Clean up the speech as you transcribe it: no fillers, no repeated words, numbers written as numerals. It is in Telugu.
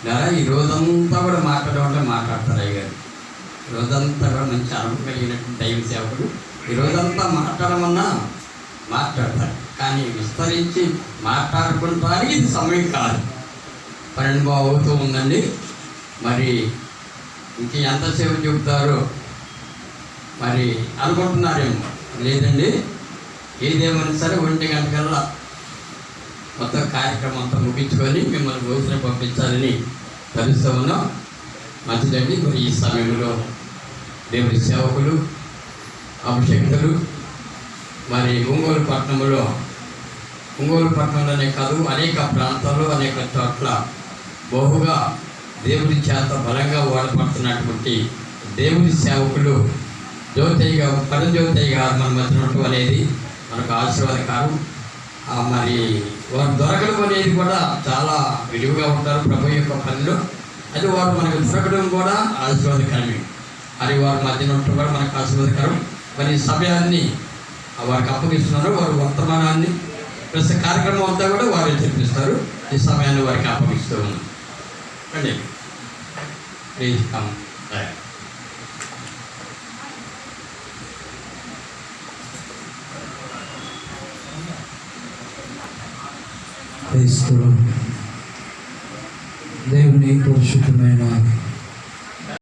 లేదా ఈ రోజంతా కూడా మాట్లాడమంటే మాట్లాడతారు అయ్యారు. రోజంతా కూడా మంచి అనుభవం కలిగినటువంటి దైవ సేవకుడు ఈ రోజంతా మాట్లాడమన్నా మాట్లాడతారు. కానీ విస్తరించి మాట్లాడుకుంటానికి ఇది సమయం కాదు. 12 అవుతూ ఉందండి. మరి ఇంక ఎంతసేపు చెబుతారో మరి అనుకుంటున్నారేమో. లేదండి, ఏదేమైనా సరే 1 గంటకల్లా మొత్తం కార్యక్రమం అంతా ముగించుకొని మిమ్మల్ని భోజనం పంపించాలని తెలుస్తూ ఉన్నాం. మంచిదండి. మరి ఈ సమయంలో దేవుడి సేవకులు, అభిషేక్తులు మరి ఒంగోలు పట్టణంలోనే కాదు అనేక ప్రాంతాల్లో అనేక చోట్ల బహుగా దేవుడి చేత బలంగా వాడపడుతున్నటువంటి దేవుడి సేవకులు పరజ్యోతయ్య గారు మన మధ్య ఉండటం అనేది మనకు ఆశీర్వాదకరం. మరి వారు దొరకడం అనేది కూడా చాలా విలువగా ఉంటారు ప్రభు యొక్క పనిలో. అది వారు మనకు దొరకడం కూడా ఆశీర్వాదకరమే. మరి వారి మధ్యన ఉండటం కూడా మనకు ఆశీర్వాదకరం. మరి ఈ సమయాన్ని వారికి అప్పగిస్తున్నారు. వారు వర్తమానాన్ని ప్లస్ కార్యక్రమం అంతా కూడా వారే చూపిస్తారు. ఈ సమయాన్ని వారికి అప్పగిస్తూ ఉన్నారు. అండి ప్లీజ్ కమ్. దేవుని పరిశుద్ధమైన